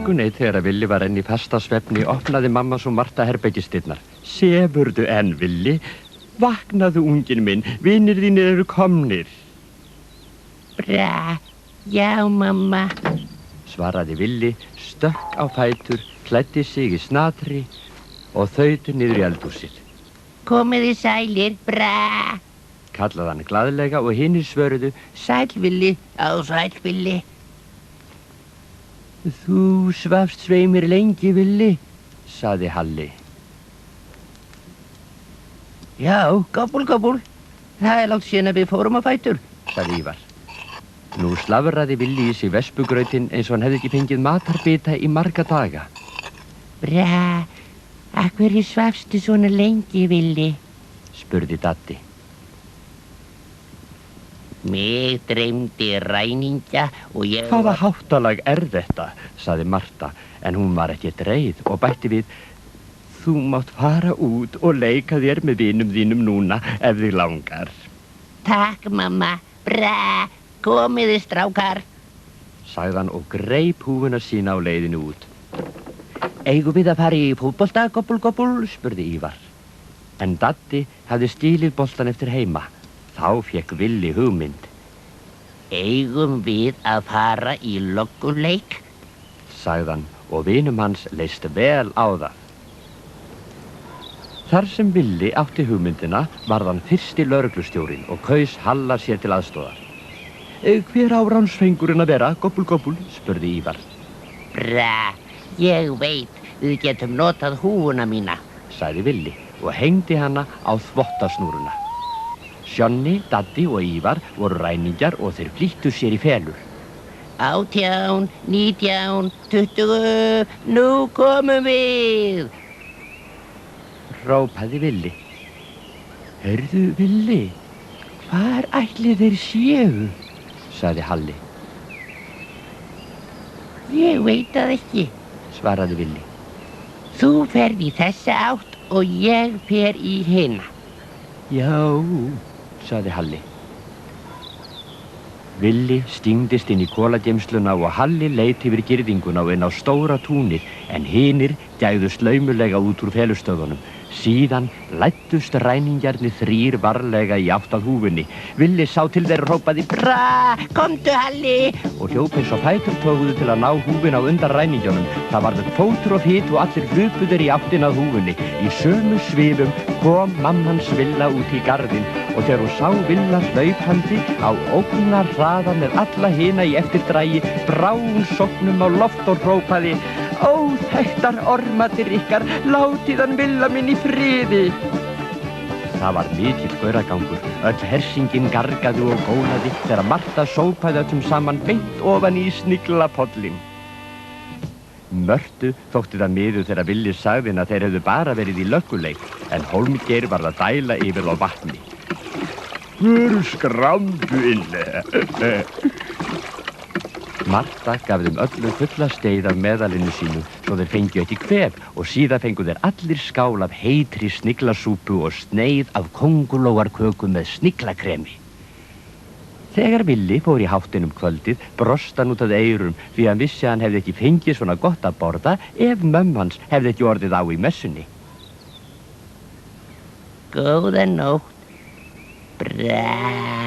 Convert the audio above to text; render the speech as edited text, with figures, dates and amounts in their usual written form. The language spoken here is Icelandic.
Morgun eitt þegar að Villi var enn í fasta svefni opnaði mamma svo Marta herbergisdyrnar. Sefurðu enn, Villi? Vaknaðu, unginn minn, vinir þínir eru komnir. Bra, já, mamma, svaraði Villi, stökk á fætur, klæddi sig í snatri og þaut niður í eldhúsið. Komiði sælir, bra, Kallaði hann glaðlega og hinir svöruðu, sæl Villi, á sæl Villi. Þú svafst sveimir lengi, Villi, saði Halli. Já, gobbul, gobbul, það er langt síðan að við fórum á fætur, saði Ívar. Nú slafraði Villi í sig vespugrautinn eins og hann hefði ekki fengið matarbita í marga daga. Bra, af hverju svafstu svona lengi, Villi? Spurði Daddi. Mig dreymdi ræningja og ég... Hvaða háttalag er þetta, saði Marta, en hún var ekki reið og bætti við, þú mátt fara út og leika þér með vinum þínum núna ef þig langar. Takk, mamma, bra, komiði strákar, sagði hann og greip húfuna sína á leiðinu út. Eigum við að fara í fótbolta, gobbul, gobbul, spurði Ívar. En Daddi hafði stílið boltan eftir heima. Þá fékk Villi hugmynd. Eigum við að fara í logguleik? sagði hann og vinum hans leist vel á það. Þar sem Villi átti hugmyndina varð hann fyrsti lögreglustjórinn og kaus Halla sér til aðstoðar. Hver á ránsfengurinn að vera, gobbul, gobbul, spurði Ívar. Bra, ég veit, við getum notað húfuna mína, sagði Villi og hengdi hana á þvottasnúruna. Sjonni, Daddi og Ívar voru ræningjar og þeir flýttu sér í felur. 18, 19, 20, nú komum við! Hrópaði Villi. Heyrðu, Villi, hvar ætli þeir séu? sagði Halli. Ég veit það ekki, svaraði Villi. Þú ferð í þessa átt og ég fer í hina. Já, sagði Halli. Villi stingdist inn í kolageymsluna og Halli leit yfir girðinguna og inn á stóra túnið en hinir gægðust laumulega út úr felustöðunum. Síðan læddust ræningjarnir þrír varlega í átt að húfunni. Villi sá til þeirra og hrópaði Bra, komdu Halli! Og hljóp eins og fætur tókuðu til að ná húfin á undan ræningjónum. Það varð fótur og fit og allir hlupu þeir í áttina að húfunni. Í sömu svifum kom mammans Villa út í garðinn og þegar hún sá Villa hlaupandi á ógnar hraða með alla hina í eftirdrægi brá hún sóknum á loft og hrópaði Óþættar ormatir ykkar, látið hann Villa minn í friði. Það var mikill gauragangur, öll hersingin gargaði og gólaði þegar Marta sópaði öllum saman beint ofan í sniglapollin. Mörtu þótti það miður þegar Villi sagði að þeir hefðu bara verið í lögguleik, en Hólmgeir var að dæla yfir á vatni. Skramdu inn. Marta gaf þeim öllum fulla steið af meðalinu sínu svo þeir fengju ekki kvef og síðan fengu þeir allir skál af heitri sniglasúpu og sneið af kóngulóarköku með sniklakremi. Þegar Villi fór í háttinn kvöldið brosti hann út að eyrum því hann vissi að hann hefði ekki fengið svona gott að borða ef mömmu hans hefði ekki orðið á í messunni. Góða nótt, Bra.